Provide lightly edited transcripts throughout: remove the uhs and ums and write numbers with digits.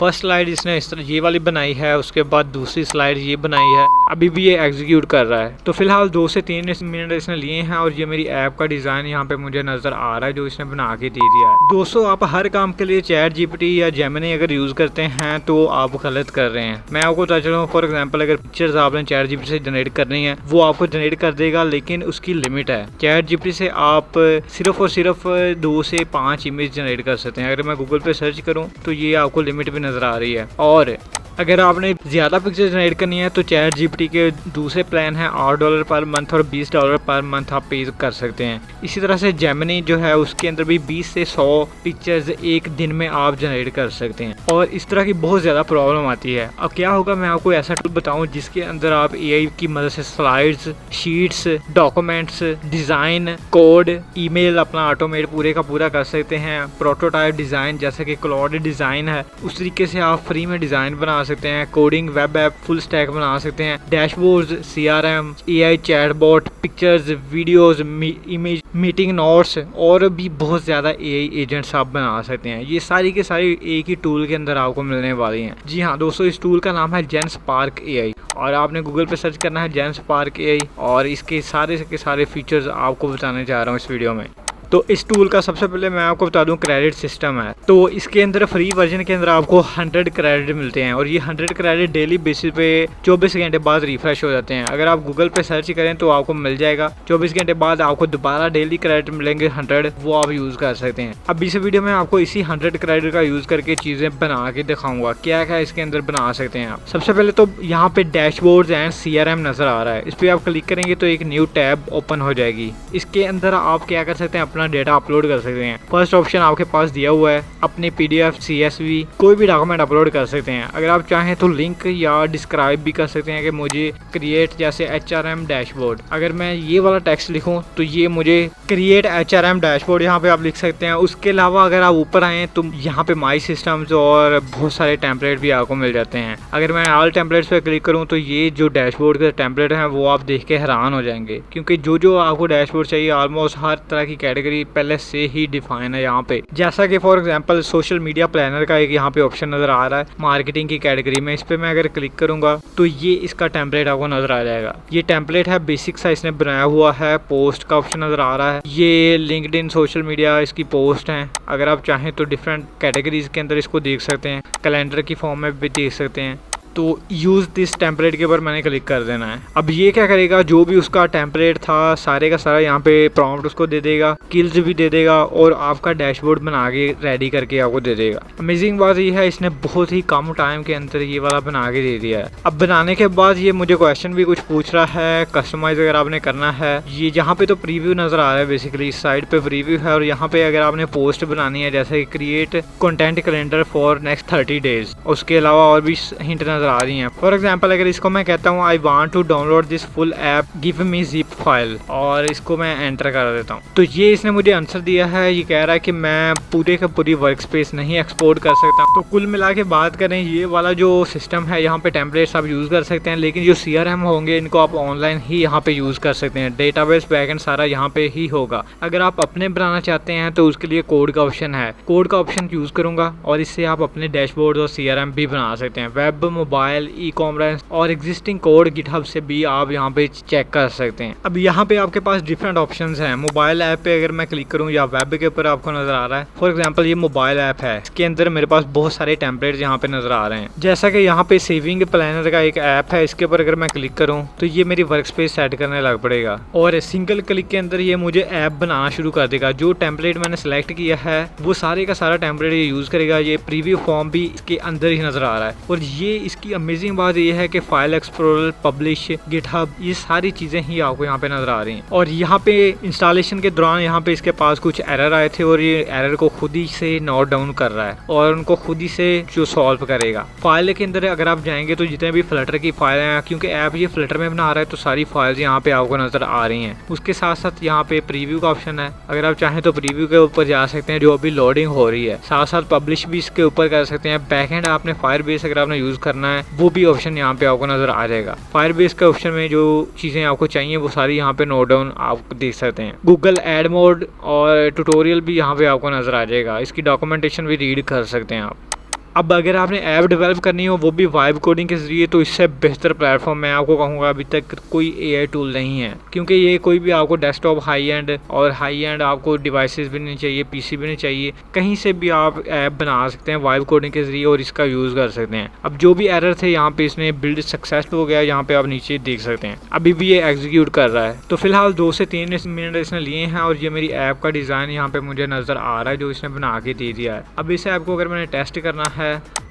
First slide इसने इस तरह ये वाली बनाई है, उसके बाद दूसरी स्लाइड ये बनाई है, अभी भी ये एग्जीक्यूट कर रहा है। तो फिलहाल 2 से 3 मिनट इसने लिए हैं और ये मेरी ऐप का डिज़ाइन यहाँ पे मुझे नज़र आ रहा है जो इसने बना के दे दिया है। दोस्तों, आप हर काम के लिए चैट जीपीटी या जेमिनी अगर यूज़ करते हैं तो आप गलत कर रहे हैं। मैं आपको बता चलूँ, फॉर एग्जाम्पल अगर पिक्चर्स आपने चैट जीपीटी से जनरेट करनी है वो आपको जनरेट कर देगा, लेकिन उसकी लिमिट है। चैट जीपीटी से आप सिर्फ और सिर्फ 2 से 5 इमेज जनरेट कर सकते हैं। अगर मैं गूगल पे सर्च करूं तो ये आपको लिमिट भी नज़र आ रही है। और अगर आपने ज़्यादा पिक्चर जनरेट करनी है तो चैट जीपीटी के दूसरे प्लान है $8 पर मंथ और $20 पर मंथ आप पे कर सकते हैं। इसी तरह से जेमिनी जो है उसके अंदर भी 20 से 100 पिक्चर्स एक दिन में आप जनरेट कर सकते हैं। और इस तरह की बहुत ज़्यादा प्रॉब्लम आती है। अब क्या होगा, मैं आपको ऐसा टूल बताऊं जिसके अंदर आप एआई की मदद से slides, sheets, documents, design, code, email अपना ऑटोमेट पूरे का पूरा कर सकते हैं। प्रोटोटाइप डिज़ाइन जैसे कि क्लाउड डिज़ाइन है, उस तरीके से आप फ्री में डिज़ाइन बना सकते हैं। Coding, web app, full stack बना सकते हैं। Dashboards, CRM, AI chatbot, pictures, videos, image, meeting notes और भी बहुत ज़्यादा एआई एजेंट्स आप बना सकते हैं। ये सारी के सारी एक ही टूल के अंदर आपको मिलने वाली हैं। जी हाँ दोस्तों, इस टूल का नाम है जेनस्पार्क एआई और आपने गूगल पे सर्च करना है जेनस्पार्क एआई और इसके सारे के सारे फीचर्स आपको बताने जा रहा हूँ इस वीडियो में। तो इस टूल का सबसे पहले मैं आपको बता दूं क्रेडिट सिस्टम है। तो इसके अंदर फ्री वर्जन के अंदर आपको 100 क्रेडिट मिलते हैं और ये 100 क्रेडिट डेली बेसिस पे 24 घंटे बाद रिफ्रेश हो जाते हैं। अगर आप गूगल पे सर्च करें तो आपको मिल जाएगा। 24 घंटे बाद आपको दोबारा डेली क्रेडिट मिलेंगे 100, वो आप यूज़ कर सकते हैं। अब इस वीडियो में आपको इसी 100 क्रेडिट का यूज़ करके चीज़ें बना के दिखाऊंगा क्या क्या इसके अंदर बना सकते हैं आप। सबसे पहले तो यहाँ पे डैशबोर्ड्स एंड सीआरएम नज़र आ रहा है। इस पर आप क्लिक करेंगे तो एक न्यू टैब ओपन हो जाएगी। इसके अंदर आप क्या कर सकते हैं, अपना डेटा अपलोड कर सकते हैं। फर्स्ट ऑप्शन आपके पास दिया हुआ है, अपने पीडीएफ, सीएसवी कोई भी डॉक्यूमेंट अपलोड कर सकते हैं। अगर आप चाहें तो लिंक या डिस्क्राइब भी कर सकते हैं कि मुझे क्रिएट जैसे एचआरएम डैशबोर्ड। अगर मैं ये वाला टेक्स्ट लिखूं तो ये मुझे क्रिएट एचआरएम डैशबोर्ड यहाँ पे आप लिख सकते हैं। उसके अलावा अगर आप ऊपर आए तो यहाँ पे माई सिस्टम्स और बहुत सारे टेम्पलेट भी आपको मिल जाते हैं। अगर मैं ऑल टेम्पलेट्स पे क्लिक करूँ तो ये जो डैशबोर्ड के टेम्पलेट हैं वो आप देख के हैरान हो जाएंगे, क्योंकि जो आपको डैशबोर्ड चाहिए ऑलमोस्ट हर तरह की कैटेगरी पहले से ही डिफाइन है यहाँ पे। जैसा कि for example social media planner का एक यहाँ पे ऑप्शन नजर आ रहा है मार्केटिंग की कैटेगरी में। इस पे मैं अगर क्लिक करूंगा तो ये इसका टेम्पलेट आपको नजर आ जाएगा। ये टेम्पलेट है, बेसिक सा इसने बनाया हुआ है। पोस्ट का ऑप्शन नजर आ रहा है, ये लिंक्डइन सोशल मीडिया इसकी पोस्ट है। अगर आप चाहें तो डिफरेंट कैटेगरीज के अंदर इसको देख सकते हैं, कैलेंडर की फॉर्म में भी देख सकते हैं। तो यूज़ दिस टेम्पलेट के ऊपर मैंने क्लिक कर देना है। अब ये क्या करेगा, जो भी उसका टेम्पलेट था सारे का सारा यहाँ पे प्रॉम्प्ट उसको दे देगा, स्किल्स भी दे देगा और आपका डैशबोर्ड बना के रेडी करके आपको दे देगा। अमेजिंग बात ये है, इसने बहुत ही कम टाइम के अंदर ये वाला बना के दे दिया है। अब बनाने के बाद ये मुझे क्वेश्चन भी कुछ पूछ रहा है, कस्टमाइज अगर आपने करना है। ये जहाँ पे तो प्रीव्यू नजर आ रहा है, बेसिकली इस साइड पे प्रीव्यू है और यहाँ पे अगर आपने पोस्ट बनानी है जैसे create content calendar for next 30 days, उसके अलावा और भी हिंट नजर आ रही हैं। फॉर एग्जांपल अगर इसको मैं कहता हूँ I want to download this full app, give me zip file और इसको मैं एंटर कर देता हूँ तो ये इसने मुझे आंसर दिया है। ये कह रहा है कि मैं पूरे का पूरी वर्क स्पेस नहीं एक्सपोर्ट कर सकता। तो कुल मिला के बात करें, ये वाला जो सिस्टम है यहाँ पे टेम्पलेट्स आप यूज़ कर सकते हैं, लेकिन जो सीआरएम होंगे इनको आप ऑनलाइन ही यहाँ पे यूज़ कर सकते हैं। डेटाबेस बैकएंड सारा यहाँ पे ही होगा। अगर आप अपने बनाना चाहते हैं तो उसके लिए कोड का ऑप्शन है, कोड का ऑप्शन यूज़ करूँगा और इससे आप अपने डैशबोर्ड और सीआरएम भी बना सकते हैं। वेब, मोबाइल, ई कॉमर्स और एग्जिस्टिंग कोड गिटहब से भी आप यहाँ पे चेक कर सकते हैं। अब यहाँ पे आपके पास डिफरेंट ऑप्शंस हैं। मोबाइल ऐप पे अगर मैं क्लिक करूँ या वेब के ऊपर आपको नजर आ रहा है, फॉर एग्जांपल ये मोबाइल ऐप है, इसके अंदर मेरे पास बहुत सारे टेम्पलेट्स यहाँ पे नजर आ रहे हैं। जैसा कि यहाँ पे सेविंग प्लानर का एक ऐप है, इसके ऊपर अगर मैं क्लिक करूँ तो ये मेरी वर्क स्पेस सेट करने लग पड़ेगा और सिंगल क्लिक के अंदर ये मुझे ऐप बनाना शुरू कर देगा। जो टेम्पलेट मैंने सेलेक्ट किया है वो सारे का सारा टेम्पलेट ये यूज करेगा। ये प्रीव्यू फॉर्म भी इसके अंदर ही नजर आ रहा है और ये इसकी अमेजिंग बात ये है कि फाइल एक्सप्लोरर, पब्लिश, गिटहब ये सारी चीजें ही आपको यहाँ पे नजर आ रही हैं। और यहाँ पे इंस्टॉलेशन के दौरान यहाँ पे इसके पास कुछ एरर आए थे और ये एरर को खुद ही से नोट डाउन कर रहा है और उनको खुद ही से जो सॉल्व करेगा। फाइल के अंदर अगर आप जाएंगे तो जितने भी फ्लटर की फाइल हैं, क्योंकि ऐप ये फ्लटर में बना रहा है तो सारी फाइल्स यहाँ पे आपको नजर आ रही हैं। उसके साथ साथ यहाँ पे प्रीव्यू का ऑप्शन है, अगर आप चाहें तो प्रीव्यू के ऊपर जा सकते हैं जो अभी लोडिंग हो रही है। साथ साथ पब्लिश भी इसके ऊपर कर सकते हैं। बैकएंड आपने फायरबेस अगर आपने यूज करना है वो भी ऑप्शन यहाँ पे आपको नजर आ जाएगा। फायरबेस के ऑप्शन में जो चीजें आपको चाहिए वो सारी यहाँ पे नोट डाउन आप देख सकते हैं। गूगल एड मोड और ट्यूटोरियल भी यहाँ पे आपको नजर आ जाएगा। इसकी डॉक्यूमेंटेशन भी रीड कर सकते हैं आप। अब अगर आपने ऐप डेवलप करनी हो वो भी वाइब कोडिंग के ज़रिए, तो इससे बेहतर प्लेटफॉर्म मैं आपको कहूँगा अभी तक कोई AI टूल नहीं है, क्योंकि ये कोई भी आपको डेस्कटॉप हाई एंड आपको डिवाइसेस भी नहीं चाहिए, PC भी नहीं चाहिए, कहीं से भी आप ऐप बना सकते हैं वाइब कोडिंग के ज़रिए और इसका यूज़ कर सकते हैं। अब जो भी एरर थे यहाँ पे इसने बिल्ड सक्सेसफुल हो गया, यहाँ पे आप नीचे देख सकते हैं अभी भी ये एग्जीक्यूट कर रहा है। तो फिलहाल 2 से 3 मिनट इसने लिए हैं और ये मेरी ऐप का डिज़ाइन यहाँ पे मुझे नज़र आ रहा है जो इसने बना के दे दिया है। अब इस ऐप को अगर मैंने टेस्ट करना है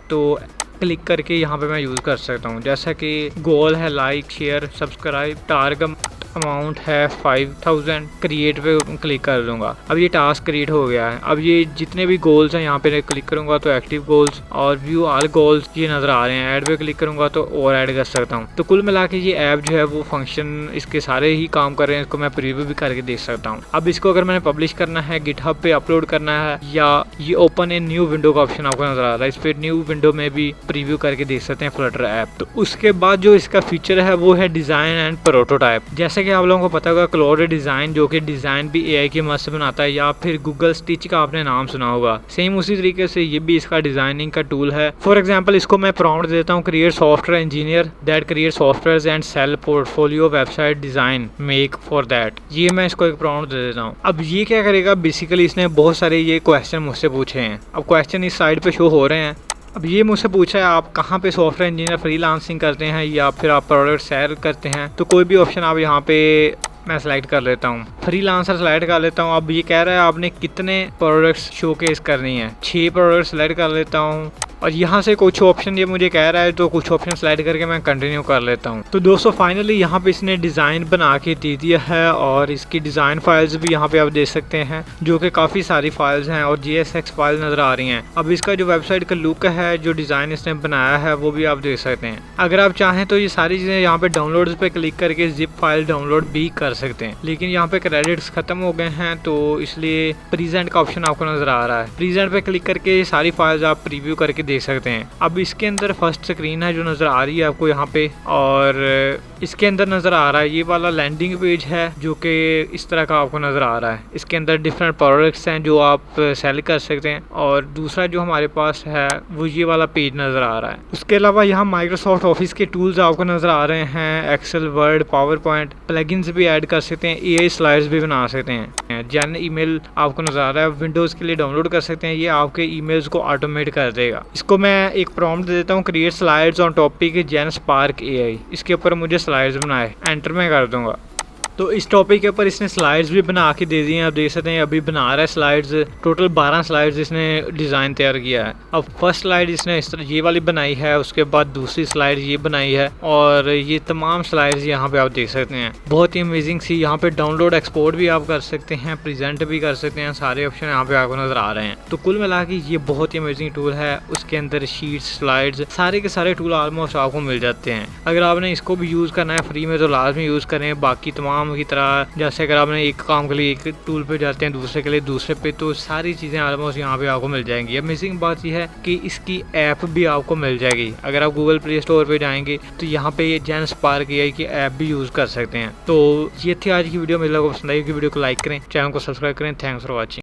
तो क्लिक करके यहाँ पे मैं यूज़ कर सकता हूँ, जैसा कि गोल है like share subscribe, target amount है 5000, क्रिएट पे क्लिक कर दूंगा। अब ये टास्क क्रिएट हो गया है। अब ये जितने भी गोल्स हैं यहाँ पे क्लिक करूंगा तो एक्टिव गोल्स और व्यू ऑल गोल्स ये नज़र आ रहे हैं। ऐड पे क्लिक करूंगा तो और ऐड कर सकता हूँ। तो कुल मिला के ये ऐप जो है वो फंक्शन इसके सारे ही काम कर रहे हैं। इसको मैं प्रीव्यू भी करके देख सकता हूँ। अब इसको अगर मैंने पब्लिश करना है, गिटहब पे अपलोड करना है, या ये ओपन ए न्यू विंडो का ऑप्शन आपको नजर आ रहा है, इस पर न्यू विंडो में भी प्रीव्यू करके देख सकते हैं फ्लटर ऐप। तो उसके बाद जो इसका फीचर है वो है डिज़ाइन एंड प्रोटोटाइप। जैसे कि आप लोगों को पता होगा क्लाउड डिज़ाइन, जो कि डिज़ाइन भी AI की मदद से बनाता है, या फिर गूगल स्टिच का आपने नाम सुना होगा, सेम उसी तरीके से ये भी इसका डिज़ाइनिंग का टूल है। फॉर एग्जांपल इसको मैं प्रॉम्प्ट देता हूँ, create software engineer that create software and sell portfolio website design make for that. ये मैं इसको एक प्रॉम्प्ट दे देता हूँ। अब ये क्या करेगा, बेसिकली इसने बहुत सारे ये क्वेश्चन मुझसे पूछे हैं। अब क्वेश्चन इस साइड पे शो हो रहे हैं। अब ये मुझसे पूछा है आप कहाँ पे सॉफ्टवेयर इंजीनियर फ्रीलांसिंग करते हैं या फिर आप प्रोडक्ट सेल करते हैं, तो कोई भी ऑप्शन आप यहाँ पे मैं सेलेक्ट कर लेता हूँ, फ्रीलांसर सेलेक्ट कर लेता हूँ। अब ये कह रहा है आपने कितने प्रोडक्ट्स शोकेस करनी है, 6 प्रोडक्ट सेलेक्ट कर लेता हूँ और यहाँ से कुछ ऑप्शन ये मुझे कह रहा है तो कुछ ऑप्शन सेलेक्ट करके मैं कंटिन्यू कर लेता हूँ। तो दोस्तों फाइनली यहाँ पे इसने डिज़ाइन बना के दे दिया है और इसकी डिज़ाइन फाइल्स भी यहाँ पे आप देख सकते हैं, जो कि काफ़ी सारी फाइल्स हैं और JSX फाइल नज़र आ रही हैं। अब इसका जो वेबसाइट का लुक है, जो डिज़ाइन इसने बनाया है, वो भी आप देख सकते हैं। अगर आप चाहें तो ये सारी चीज़ें यहाँ पे डाउनलोड्स पे क्लिक करके जिप फाइल डाउनलोड भी कर सकते हैं, लेकिन यहाँ पे क्रेडिट्स खत्म हो गए हैं तो इसलिए प्रेजेंट का ऑप्शन आपको नज़र आ रहा है। प्रेजेंट पे क्लिक करके ये सारी फाइल्स आप प्रीव्यू करके देख सकते हैं। अब इसके अंदर फर्स्ट स्क्रीन है जो नज़र आ रही है आपको यहाँ पे, और इसके अंदर नज़र आ रहा है ये वाला लैंडिंग पेज है जो कि इस तरह का आपको नज़र आ रहा है। इसके अंदर डिफरेंट प्रोडक्ट्स हैं जो आप सेल कर सकते हैं, और दूसरा जो हमारे पास है वो ये वाला पेज नज़र आ रहा है। उसके अलावा यहाँ माइक्रोसॉफ्ट ऑफिस के टूल्स आपको नज़र आ रहे हैं, Excel, Word, PowerPoint, plugins भी ऐड कर सकते हैं, AI स्लाइड्स भी बना सकते हैं। जैन ईमेल आपको नज़र आ रहा है, विंडोज़ के लिए डाउनलोड कर सकते हैं, ये आपके ईमेल्स को ऑटोमेट कर देगा। इसको मैं एक प्रॉम्प्ट देता हूँ, create slides on topic Jain spark AI। इसके ऊपर मुझे स्लाइड्स बनाए, एंटर में कर दूंगा। तो इस टॉपिक के ऊपर इसने स्लाइड्स भी बना के दे दी हैं, आप देख सकते हैं अभी बना रहा है स्लाइड्स। टोटल 12 स्लाइड्स इसने डिज़ाइन तैयार किया है। अब फर्स्ट स्लाइड इसने इस तरह ये वाली बनाई है, उसके बाद दूसरी स्लाइड ये बनाई है, और ये तमाम स्लाइड्स यहाँ पे आप देख सकते हैं। बहुत ही अमेजिंग सी। यहाँ पे डाउनलोड एक्सपोर्ट भी आप कर सकते हैं, प्रेजेंट भी कर सकते हैं, सारे ऑप्शन यहाँ पे आपको नज़र आ रहे हैं। तो कुल मिला के ये बहुत ही अमेजिंग टूल है। उसके अंदर शीट्स, स्लाइड्स, सारे के सारे टूल ऑलमोस्ट आपको मिल जाते हैं। अगर आपने इसको भी यूज़ करना है फ्री में तो लाजमी यूज़ करें। बाकी तमाम की तरह जैसे अगर आपने एक काम के लिए एक टूल पे जाते हैं, दूसरे के लिए दूसरे पे, तो सारी चीज़ें ऑलमोस्ट यहाँ पे आपको मिल जाएंगी। अमेजिंग बात यह है कि इसकी ऐप भी आपको मिल जाएगी। अगर आप गूगल प्ले स्टोर पे जाएंगे तो यहाँ पे ये जैन स्पार्क AI की ऐप भी यूज़ कर सकते हैं। तो ये थी आज की वीडियो। मेरे लोगों को पसंद आई कि वीडियो को लाइक करें, चैनल को सब्सक्राइब करें। Thanks for watching.